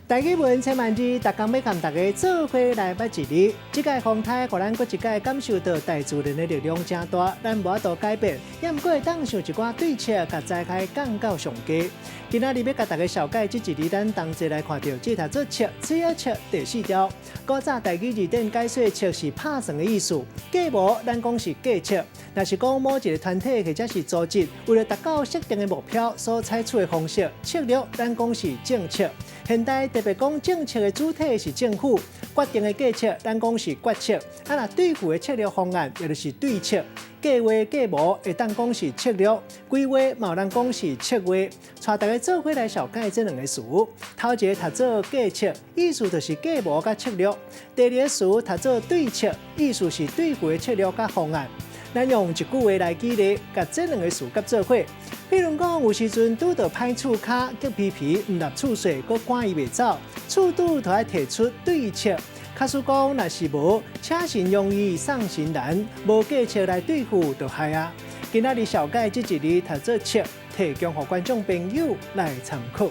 大家问千万字，逐工要甲大家做伙来捌一日。这届风台，互咱搁一届感受到大自然的力量真大，咱无法度改变，也毋过会当想一寡对策，甲giải开降到上低。今仔日要甲大家小解这一日，咱同齐来看到这读做尺，主要尺第4条。古早台语字典解说尺是拍算的意思，计无咱讲是计尺。若是讲某一个团体或者是组织，为了达到设定的目标所采取的方式、策略，咱讲是政策。现代特别讲政策的主体是政府，决定的计策，咱讲是决策。若对付的策略方案，也就是对策。计划计无会当讲是策略，规划嘛有人讲是策划。带大家做伙来小解这两个词。头一个读做计策，意思就是计无甲策略；第二个词读做对策，意思是对付的策略甲方案。咱用一句话来举例，甲这两个词合做伙。比如讲，有时阵拄到歹厝骹，叫皮皮唔入厝睡，搁赶伊袂走，厝主就要提出对策。假使讲若是无，请神容易送神难，无计策来对付就害啊。今仔日小解这一日读做策，提供给观众朋友来参考。